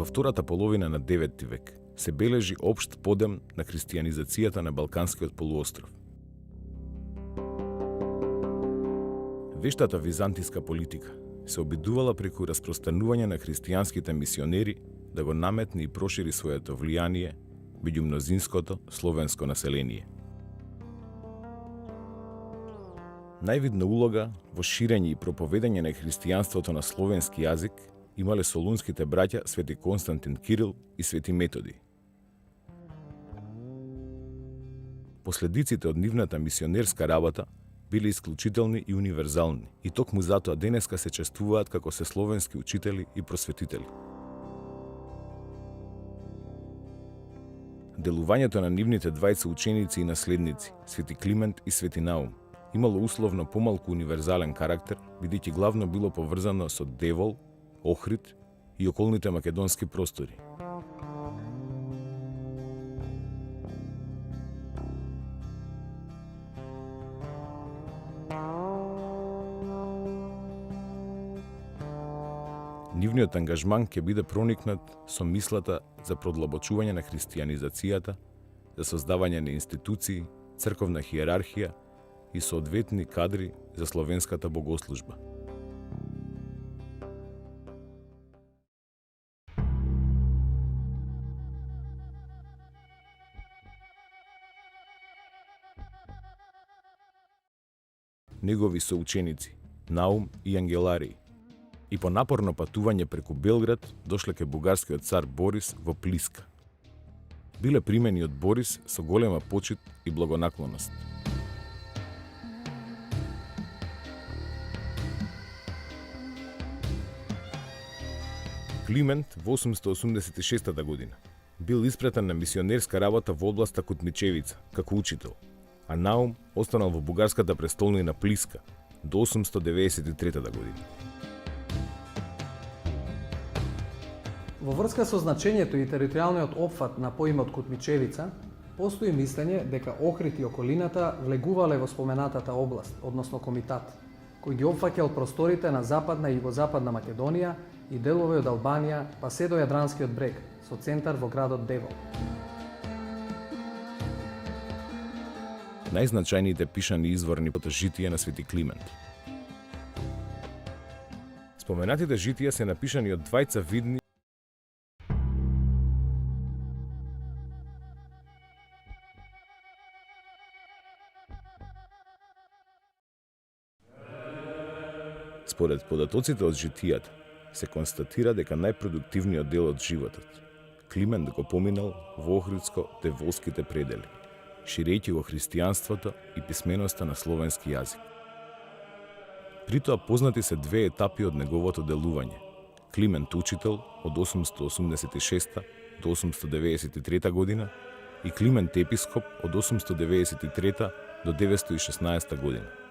Во втората половина на 9 век се бележи општ подем на христијанизацијата на Балканскиот полуостров. Вештата византиска политика се обидувала преку распространување на христијанските мисионери да го наметне и прошири своето влијание меѓу мнозинското словенско население. Највидна улога во ширење и проповедање на христијанството на словенски јазик имале солунските браќа Свети Константин Кирил и Свети Методи. Последиците од нивната мисионерска работа биле исклучителни и универзални, и токму затоа денеска се чествуваат како се словенски учители и просветители. Делувањето на нивните двајца ученици и наследници, Свети Климент и Свети Наум, имало условно помалку универзален карактер, бидејќи главно било поврзано со Девол, Охрид и околните македонски простори. Нивниот ангажман ќе биде проникнат со мислата за продлабочување на христијанизацијата, за создавање на институции, црковна хиерархија и соодветни кадри за словенската богослужба. Негови соученици, Наум и Ангеларий, и по напорно патување преку Белград дошле ке бугарскиот цар Борис во Плиска. Биле примени од Борис со голема почит и благонаклоност. Климент во 886 година бил испратен на мисионерска работа во областа Кутмичевица како учител, а Наум останал во бугарската престолнина Плиска до 893 година. Во врска со значењето и територијалниот опфат на поимот Кутмичевица, постои мислење дека Охрид и околината влегувале во споменатата област, односно комитат, кој ги опфаќал просторите на западна и југозападна Македонија и делови од Албанија, па се до Јадранскиот брег, со центар во градот Девол. Најзначајните пишани изворни од житие на Свети Климент. Споменатите житија се напишани од двајца видни Според податоците од житијата, се констатира дека најпродуктивниот дел од животот Климент го поминал во Охридско-деволските предели, ширејќи го христијанството и писменоста на словенски јазик. Притоа познати се две етапи од неговото делување. Климент учител од 886 до 893 година и Климент епископ од 893 до 916 година.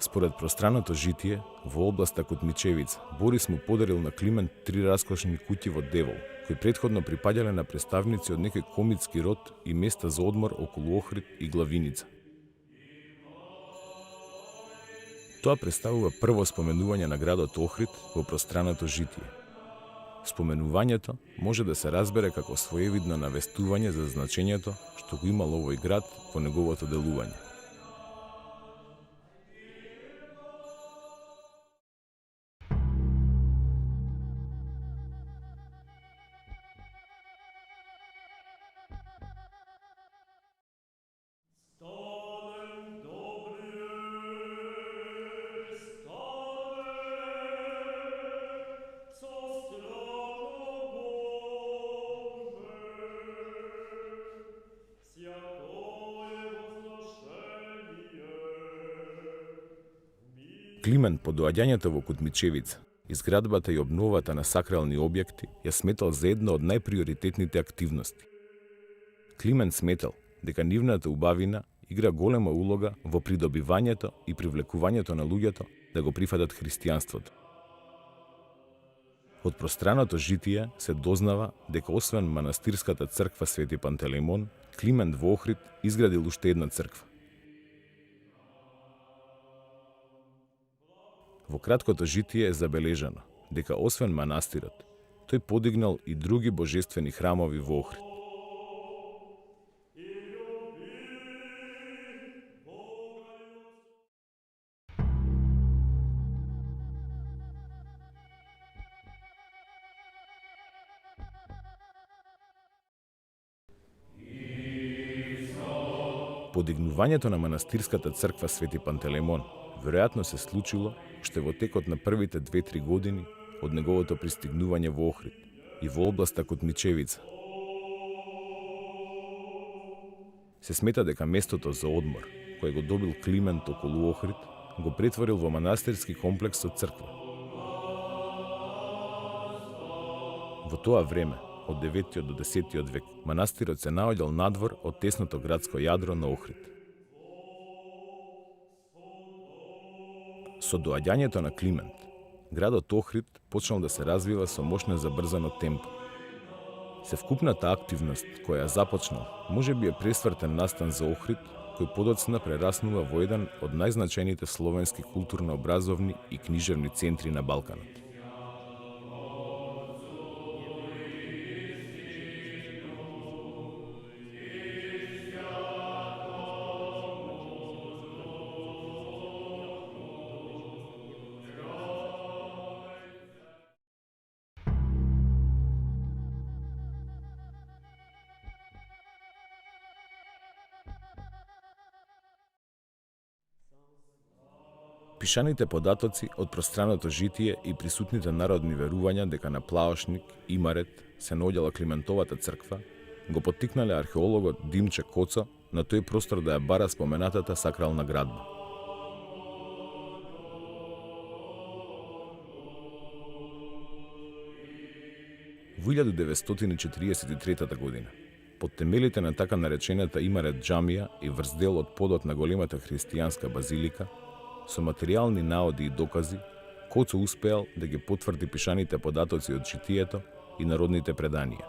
Според пространото житие, во областа Кутмичевица, Борис му подарил на Климент 3 раскошни куќи во Девол, кои претходно припаѓале на представници од некој комитски род и места за одмор околу Охрид и Главиница. Тоа представува прво споменување на градот Охрид во пространото житие. Споменувањето може да се разбере како своевидно навестување за значењето што го имал овој град во неговото делување. Климент по доаѓањето во Кутмичевица, изградбата и обновата на сакрални објекти ја сметал за една од најприоритетните активности. Климент сметал дека нивната убавина игра голема улога во придобивањето и привлекувањето на луѓето да го прифатат христијанството. Од пространото житие се дознава дека освен манастирската црква Свети Пантелеймон, Климент во Охрид изградил уште една црква. Во краткото житие е забележано дека освен манастирот, тој подигнал и други божествени храмови во Охрид. Подигнувањето на манастирската црква Свети Пантелеймон веројатно се случило уште во текот на првите 2-3 години од неговото пристигнување во Охрид и во областа Котмичевица. Се смета дека местото за одмор, кој го добил Климент околу Охрид, го претворил во манастирски комплекс со црква. Во тоа време, од 9 до 10 век, манастирот се наоѓал надвор од тесното градско јадро на Охрид. Со доаѓањето на Климент, градот Охрид почнал да се развива со мощно забрзано темпо. Севкупната активност која започнал, можеби е пресвртен настан за Охрид, кој подоцна прераснува во еден од најзначајните словенски културно-образовни и книжевни центри на Балканот. Пишаните податоци од пространото житие и присутните народни верувања дека на Плаошник, Имарет, се наоѓала Климентовата црква, го поттикнале археологот Димче Коцо на тој простор да ја бара споменатата сакрална градба. Во 1943 година, под темелите на така наречената Имарет џамија и врз дел од подот на големата христијанска базилика, со материјални наоди и докази, Коцо успеал да ги потврди пишаните податоци од житието и народните преданија.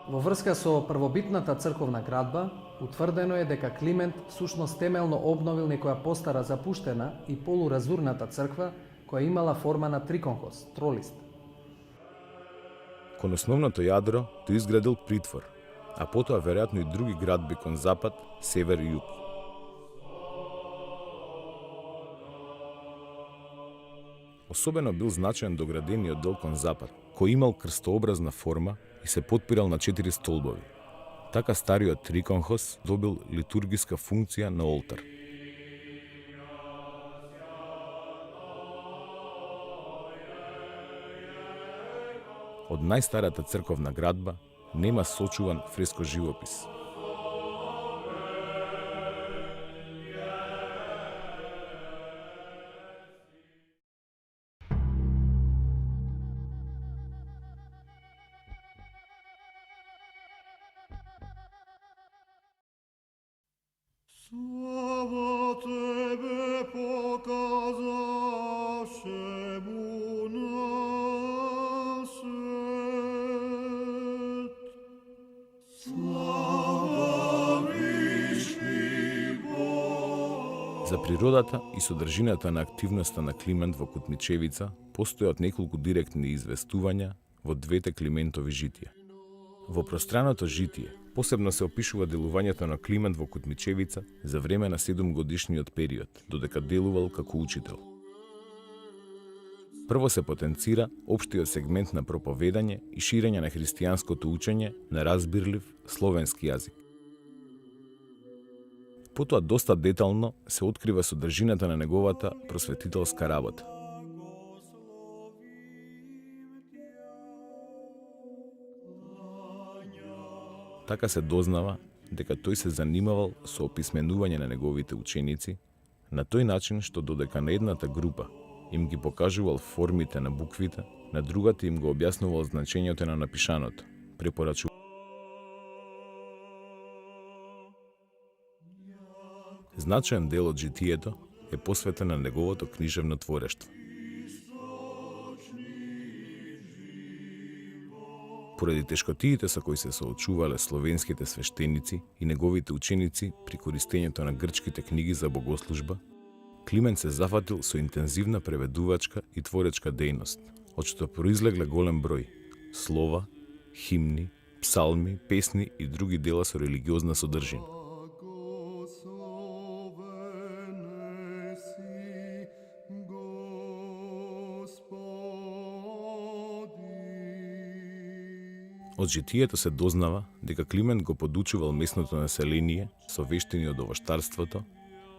Во врска со првобитната црковна градба, утврдено е дека Климент всушност темелно обновил некоја постара запуштена и полуразурната црква која имала форма на триконхос, тролист. Кон основното јадро тој изградил притвор, а потоа веројатно и други градби кон запад, север и југ. Особено бил значаен доградениот дел кон запад, кој имал крстообразна форма и се потпирал на 4 столбови. Така стариот триконхос добил литургиска функција на олтар. Од најстарата црковна градба нема сочуван фреско живопис. Слава Тебе показавшему на свет. Слава вишни Бог. За природата и содржината на активноста на Климент во Котмичевица постојат неколку директни известувања во двете Климентови житија. Во пространото житие посебно се опишува делувањето на Климент во Котмичевица за време на 7-годишниот период, додека делувал како учител. Прво се потенцира општиот сегмент на проповедање и ширење на христијанското учење на разбирлив словенски јазик. Потоа доста детално се открива содржината на неговата просветителска работа. Така се дознава дека тој се занимавал со описменување на неговите ученици на тој начин што додека на едната група им ги покажувал формите на буквите, на другата им го објаснувал значењето на напишаното, препорачувал. Значаен дел од житието е посветен на неговото книжевно творештво. Поради тешкотиите со кои се соочувале словенските свештеници и неговите ученици при користењето на грчките книги за богослужба, Климент се зафатил со интензивна преведувачка и творечка дејност, од што произлегле голем број слова, химни, псалми, песни и други дела со религиозна содржина. Благословен си, Господи. Од житието се дознава дека Климент го подучувал местното население со вештини од овоштарството,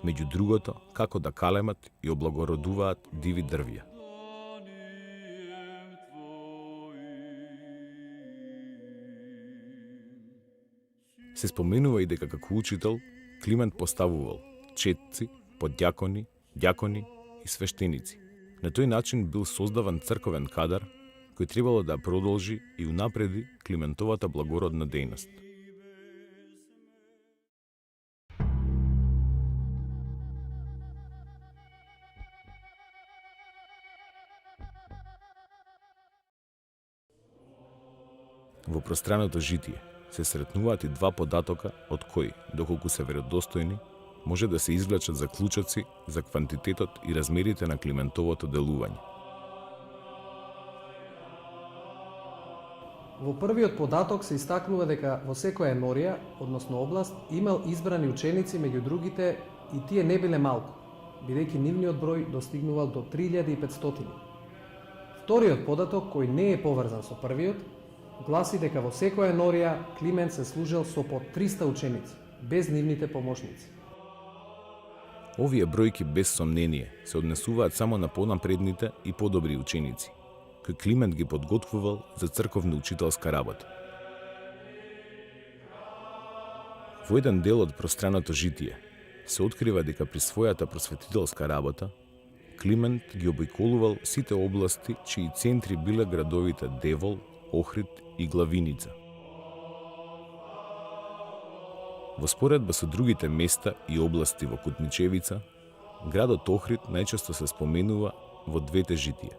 меѓу другото како да калемат и облагородуваат диви дрвја. Се споменува и дека како учител Климент поставувал четци, подјакони, ѓакони и свештеници. На тој начин бил создаван црковен кадар кој требало да продолжи и унапреди Климентовата благородна дејност. Во пространото житие се сретнуваат и два податока од кои, доколку се веродостојни, може да се извлечат заклучоци за квантитетот и размерите на Климентовото делување. Во првиот податок се истакнува дека во секоја енорија, односно област, имал избрани ученици меѓу другите и тие не биле малку, бидејќи нивниот број достигнувал до 3500. Вториот податок, кој не е поврзан со првиот, гласи дека во секоја енорија Климент се служел со по 300 ученици, без нивните помошници. Овие бројки без сомнение се однесуваат само на понапредните и подобри ученици, кои Климент ги подготвувал за црковна учителска работа. Во еден дел од пространото житие се открива дека при својата просветителска работа Климент ги обиколувал сите области чии центри биле градовите Девол, Охрид и Главиница. Во споредба со другите места и области во Кутмичевица, градот Охрид најчесто се споменува во двете житија.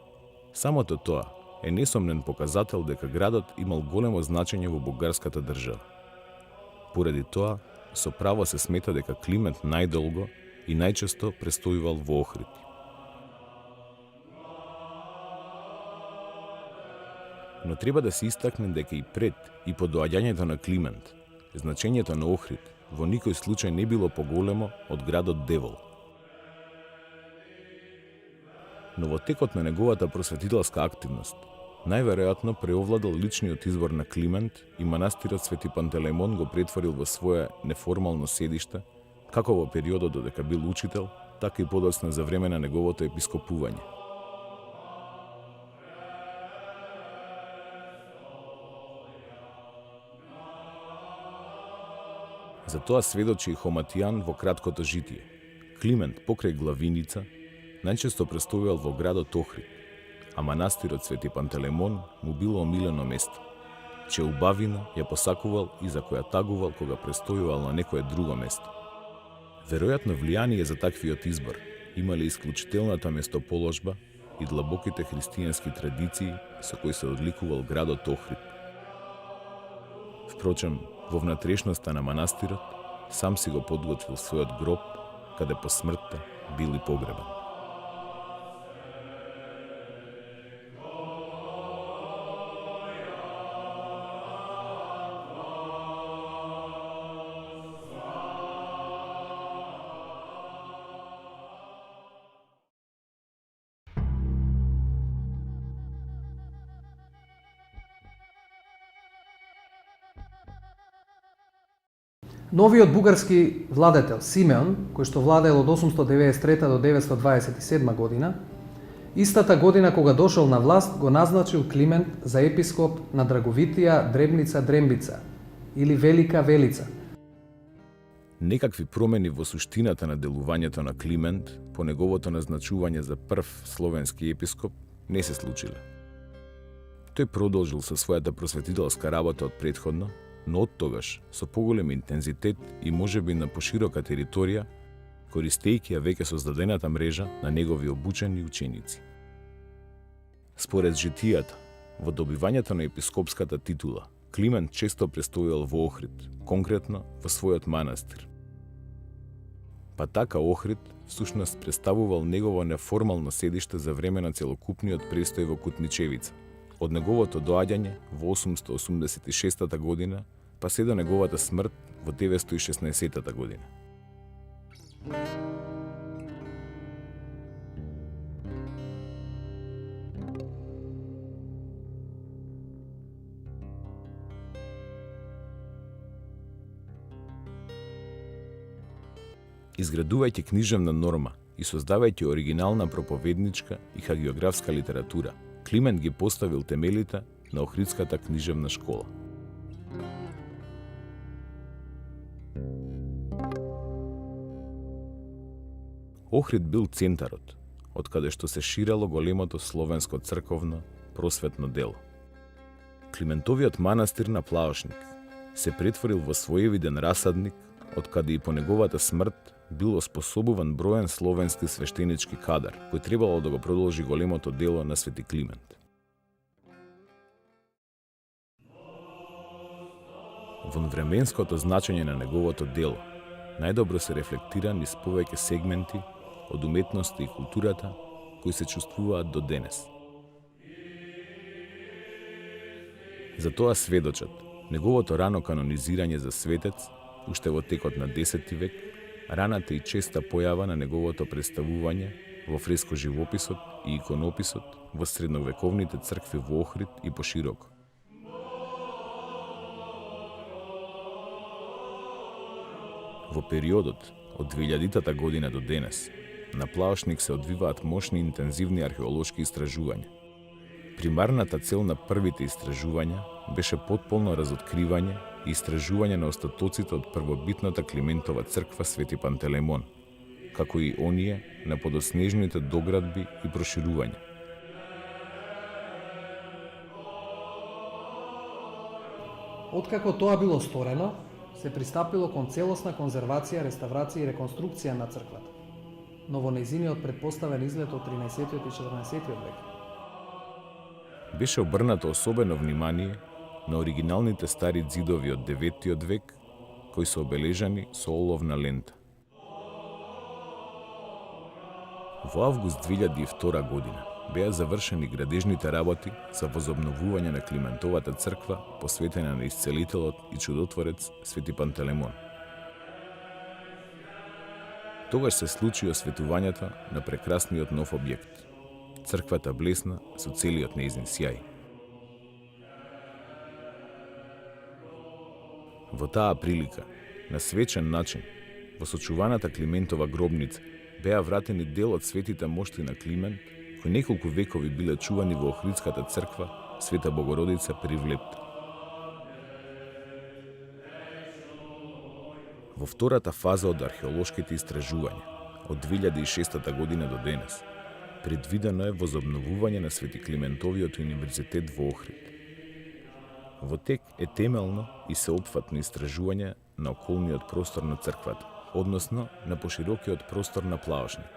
Самото тоа е несомнен показател дека градот имал големо значење во бугарската држава. Поради тоа, со право се смета дека Климент најдолго и најчесто престојувал во Охрид. Но треба да се истакне дека и пред и по доаѓањето на Климент, значењето на Охрид во никој случај не било поголемо од градот Девол. Но во текот на неговата просветителска активност, најверојатно преовладал личниот избор на Климент и манастирот Свети Пантелеймон го претворил во свое неформално седиште, како во периодот додека бил учител, така и подоцна за време на неговото епископување. За тоа сведочи и Хоматијан во краткото житие. Климент покрај Главиница најчесто престојувал во градот Охрид, а манастирот Свети Пантелеймон му било омилено место, че убавина ја посакувал и за која тагувал кога престојувал на некое друго место. Веројатно влијание за таквиот избор имале исклучителната местоположба и длабоките христијански традиции со кои се одликувал градот Охрид. Впрочем, во внатрешноста на манастирот, сам си го подготвил својот гроб, каде по смртта бил и погребан. Новиот бугарски владетел Симеон, кој што владеел од 893 до 927 година, истата година кога дошол на власт, го назначил Климент за епископ на Драговитија Дребница Дрембица или Велика Велица. Некакви промени во суштината на делувањето на Климент по неговото назначување за прв словенски епископ не се случиле. Тој продолжил со својата просветителска работа од претходно, но од тогаш со поголем интензитет и можеби на поширока територија, користејќи ја веќе создадената мрежа на негови обучени ученици. Според житијата, во добивањето на епископската титула, Климент често престојал во Охрид, конкретно во својот манастир. Па така Охрид всушност представувал негово неформално седиште за време на целокупниот престој во Кутмичевица, од неговото доаѓање во 886 година, па се до неговата смрт во 916 година. Изградувајќи книжевна норма и создавајќи оригинална проповедничка и хагиографска литература, Климент ги поставил темелите на Охридската книжевна школа. Охрид бил центарот, од каде што се ширало големото словенско црковно просветно дело. Климентовиот манастир на Плаошник се претворил во своевиден расадник, од каде и по неговата смрт бил оспособуван броен словенски свештенички кадар, кој требало да го продолжи големото дело на Свети Климент. Во временското значење на неговото дело најдобро се рефлектира низ повеќе сегменти од уметноста и културата кои се чувствуваат до денес. За тоа сведочат неговото рано канонизирање за светец уште во текот на 10 век, раната и честа појава на неговото представување во фреско живописот и иконописот во средновековните цркви во Охрид и пошироко. Во периодот од 2000 година до денес, на Плаошник се одвиваат мощни интензивни археолошки истражувања. Примарната цел на првите истражувања беше потполно разоткривање и истражување на остатоците од првобитната Климентова црква Свети Пантелеймон, како и оние на подоснежните доградби и проширувања. Откако тоа било сторено, се пристапило кон целосна конзервација, реставрација и реконструкција на црквата, но во нејзиниот предпоставен изглед од 13 и 14 век. Беше обрнато особено внимание на оригиналните стари ѕидови од 9 век, кои се обележани со оловна лента. Во август 2002 година беа завршени градежните работи за возобновување на Климентовата црква посветена на исцелителот и чудотворец Свети Пантелеймон. Тогаш се случи осветувањето на прекрасниот нов објект. Црквата блесна со целиот нејзин сјај. Во таа прилика, на свечен начин, во сочуваната Климентова гробница, беа вратени дел од светите мошти на Климент, кои неколку векови биле чувани во Охридската црква Света Богородица при Влепта. Во втората фаза од археолошките истражувања, од 2006 година до денес, предвидено е возобновување на Свети Климентовиот универзитет во Охрид. Во тек е темелно и сеопфатно истражување на околниот простор на црквата, односно на поширокиот простор на Плаошник.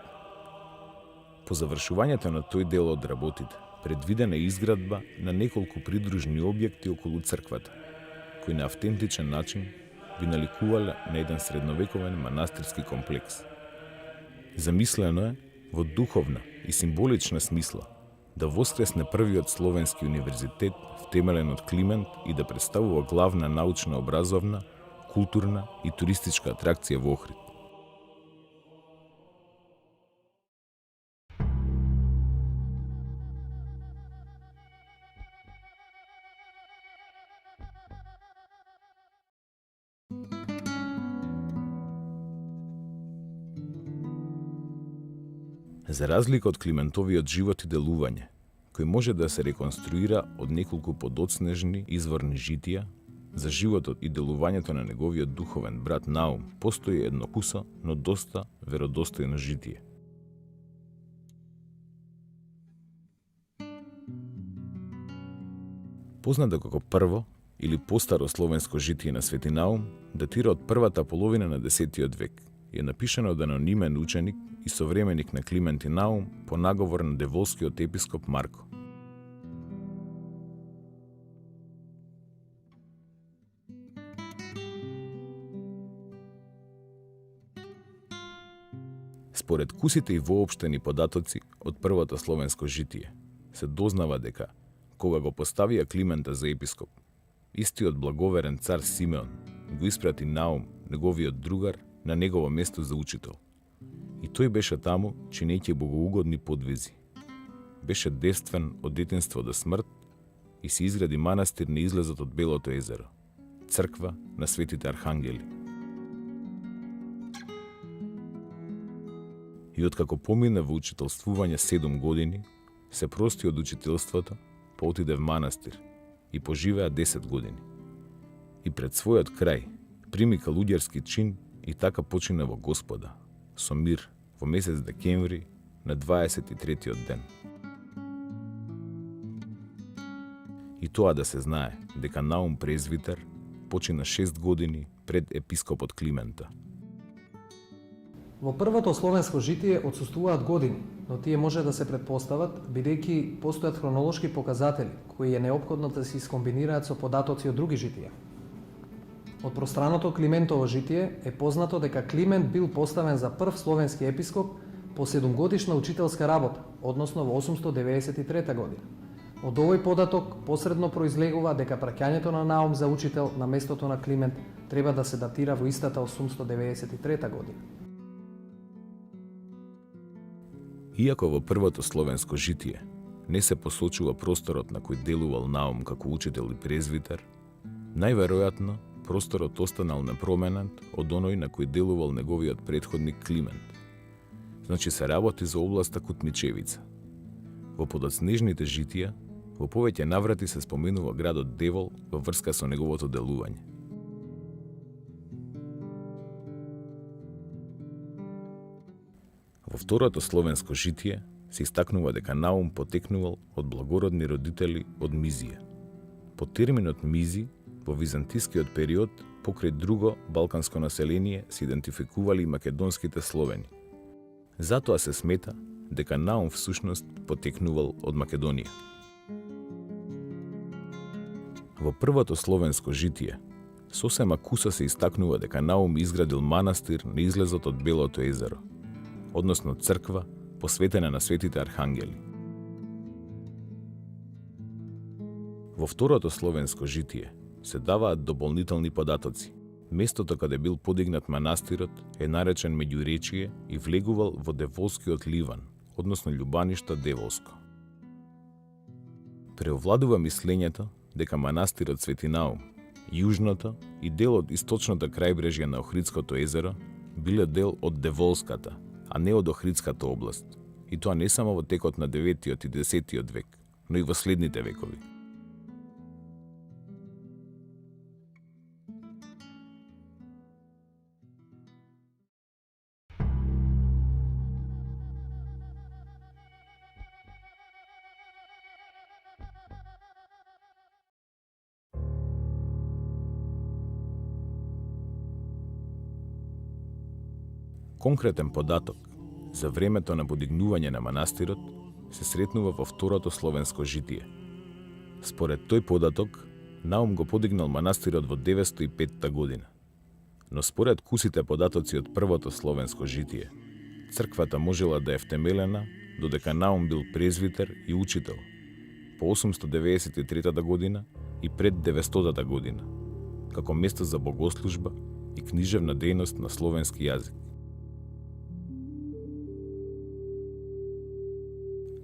По завршувањето на тој дел од работите, предвидена е изградба на неколку придружни објекти околу црквата, кои на автентичен начин би наликувале на еден средновековен манастирски комплекс. Замислено е во духовна и символична смисла да воскресне првиот словенски универзитет втемелен од Климент и да представува главна научна, образовна, културна и туристичка атракција во Охрид. За разлика од Климентовиот живот и делување, кој може да се реконструира од неколку подоцнежни изворни житија, за животот и делувањето на неговиот духовен брат Наум постои едно кусо, но доста веродостојно житие. Познато како прво или постаро словенско житие на Свети Наум, датира од првата половина на 10 век и е напишано од анонимен ученик и современик на Климент и Наум по наговор на деволскиот епископ Марко. Според кусите и воопштени податоци од првото словенско житие, се дознава дека, кога го поставија Климента за епископ, истиот благоверен цар Симеон го испрати Наум, неговиот другар, на негово место за учител. И тој беше таму, чинејќи богоугодни подвизи. Беше девствен од детинство до смрт и се изгради манастир на излезот од Белото езеро, црква на светите архангели. И откако помина во учителствување 7 години, се прости од учителството, па отиде в манастир и поживеа 10 години. И пред својот крај прими калуѓерски чин и така почина во Господа, со мир, во месец декември на 23-тиот ден. И тоа да се знае, дека Наум Презвитер почина 6 години пред епископот Климента. Во првото словенско житие отсуствуваат години, но тие може да се предпостават, бидејќи постојат хронолошки показатели, кои е неопходно да се искомбинираат со податоци од други житија. Од пространото Климентово житие е познато дека Климент бил поставен за прв словенски епископ по 7-годишна учителска работа, односно во 893 година. Од овој податок посредно произлегува дека праќањето на Наум за учител на местото на Климент треба да се датира во истата 893 година. Иако во првото словенско житие не се посочува просторот на кој делувал Наум како учител и презвитер, најверојатно просторот останал непроменет од оној на кој делувал неговиот претходник Климент. Значи се работи за областа Кутмичевица. Во подоцнежните житија, во повеќе наврати се споменува градот Девол во врска со неговото делување. Во второто словенско житие се истакнува дека Наум потекнувал од благородни родители од Мизија. По терминот Мизи, во византискиот период, покрај друго балканско население се идентификували и македонските словени. Затоа се смета дека Наум всушност потекнувал од Македонија. Во првото словенско житие, сосема куса се истакнува дека Наум изградил манастир на излезот од Белото езеро, односно црква посветена на светите архангели. Во второто словенско житие се даваат дополнителни податоци. Местото каде бил подигнат манастирот е наречен Меѓуречие и влегувал во Деволскиот ливан, односно љубаништо Деволско. Преовладува мислењето дека манастирот Свети Наум, јужното и дел од источното крајбрежје на Охридското езеро биле дел од Деволската, а не од Охридската област, и тоа не само во текот на 9-тиот и 10-тиот век, но и во следните векови. Конкретен податок за времето на подигнување на манастирот се сретнува во второто словенско житие. Според тој податок, Наум го подигнал манастирот во 905 година. Но според кусите податоци од првото словенско житие, црквата можела да е втемелена додека Наум бил презвитер и учител по 893 година и пред 900 година, како место за богослужба и книжевна дејност на словенски јазик.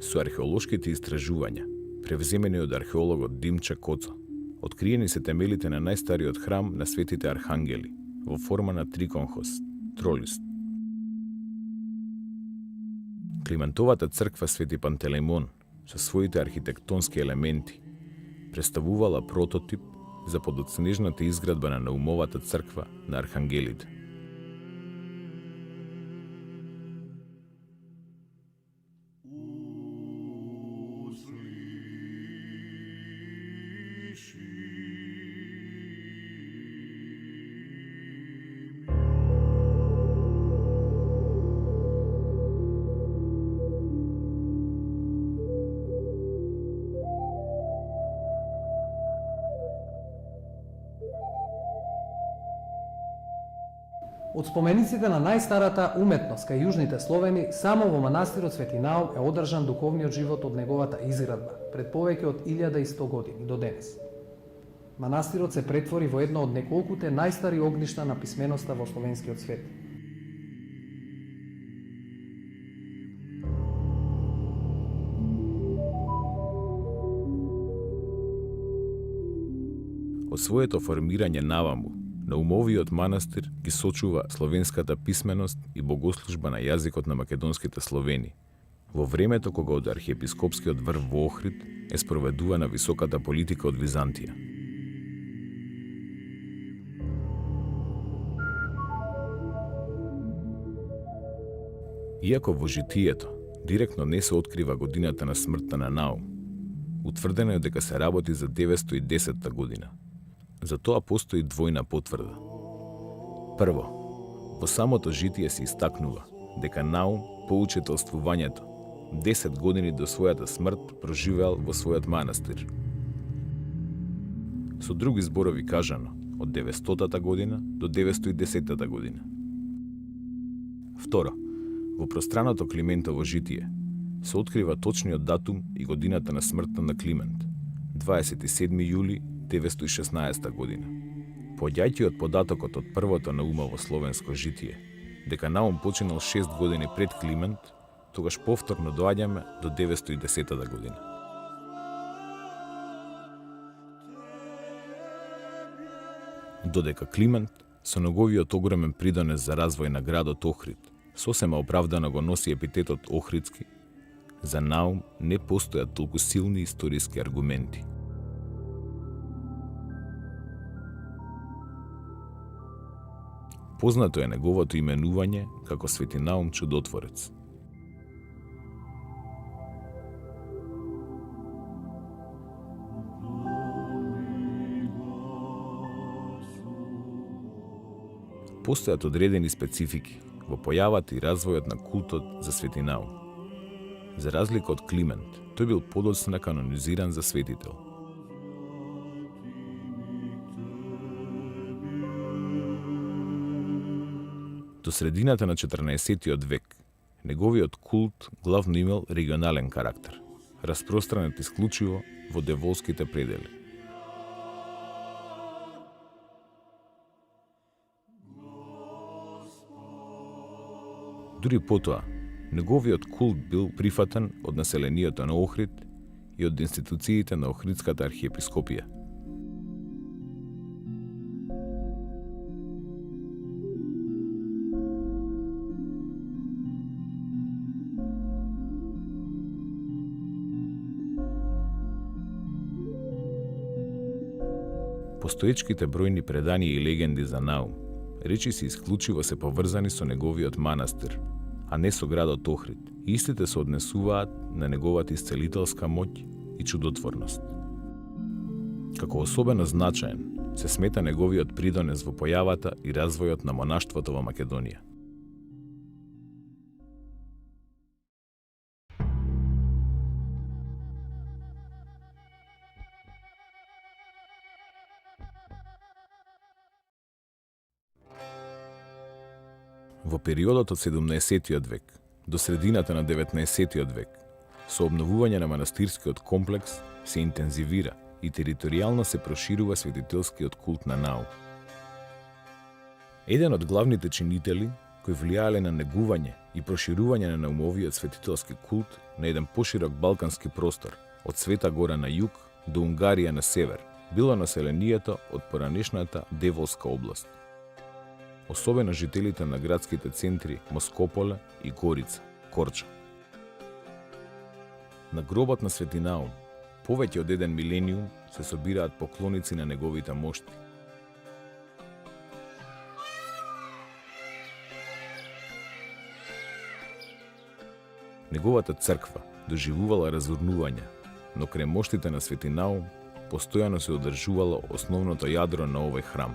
Со археолошките истражувања, превземени од археологот Димче Коцо, откриени се темелите на најстариот храм на светите архангели во форма на триконхост, тролист. Климентовата црква Свети Пантелеймон со своите архитектонски елементи представувала прототип за подоцнежната изградба на Наумовата црква на архангелите. Од спомениците на најстарата уметност кај јужните Словени, само во манастирот Свети Наум е одржан духовниот живот од неговата изградба, пред повеќе од 1100 години до денес. Манастирот се претвори во едно од неколкуте најстари огништа на писменоста во словенскиот свет. Од своето формирање наваму, Наумовиот манастир ги сочува словенската писменост и богослужба на јазикот на македонските Словени, во времето кога од архиепископскиот врв во Охрид е спроведувана високата политика од Византија. Иако во житието директно не се открива годината на смртта на Наум, утврдено е дека се работи за 910 година. За тоа постои двојна потврда. Прво, во самото житие се истакнува дека Наум по учителствувањето 10 години до својата смрт проживеал во својот манастир. Со други зборови кажано, од 900-та година до 910-та година. Второ, во пространото Климентово житие се открива точниот датум и годината на смртта на Климент, 27 јули 916 година. Поаѓајќи од податокот од првото Наумово словенско житие, дека Наум починал 6 години пред Климент, тогаш повторно доаѓаме до 910 година. Додека Климент, со неговиот огромен придонес за развој на градот Охрид, сосема оправдано го носи епитетот Охридски, за Наум не постојат толку силни историски аргументи. Познато е неговото именување како Свети Наум Чудотворец. Постојат одредени специфики во појавата и развојот на култот за Свети Наум. За разлика од Климент, тој бил подоцна канонизиран за светител. До средината на 14-тиот век, неговиот култ главно имал регионален карактер, распространет исклучиво во деволските предели. Дури потоа, неговиот култ бил прифатен од населението на Охрид и од институциите на Охридската архиепископија. Постоечките бројни преданија и легенди за Наум, речиси исклучиво се поврзани со неговиот манастир, а не со градот Охрид. Истите се однесуваат на неговата исцелителска моќ и чудотворност. Како особено значаен се смета неговиот придонес во појавата и развојот на монаштвото во Македонија. Во периодот од 17-тиот век до средината на 19-тиот век, со обновување на манастирскиот комплекс се интензивира и територијално се проширува светителскиот култ на Наум. Еден од главните чинители кои влијаеле на негување и проширување на Наумовиот светителски култ на еден поширок балкански простор, од Света Гора на југ до Унгарија на север, било населението од поранешната Деволска област. Особено жителите на градските центри Москополе и Горица, Корча. На гробот на Свети Наум, повеќе од еден милениум се собираат поклоници на неговите мошти. Неговата црква доживувала разурнување, но крај моштите на Свети Наум постојано се одржувало основното јадро на овој храм.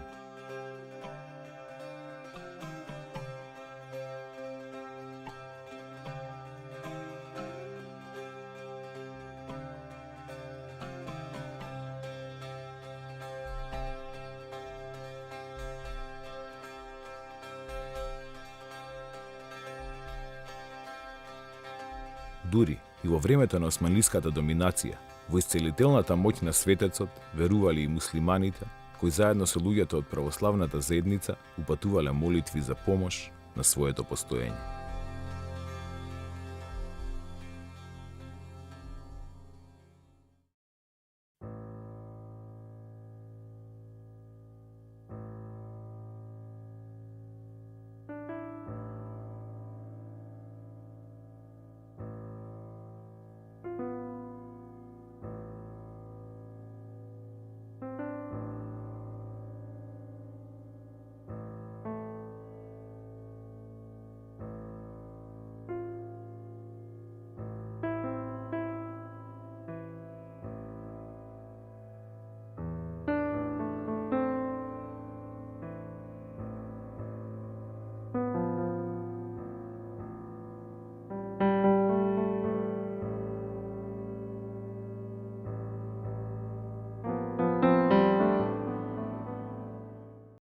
Дури и во времето на османлиската доминација, во исцелителната моќ на светецот верували и муслиманите, кои заедно со луѓето од православната заедница упатувале молитви за помош на своето постоење.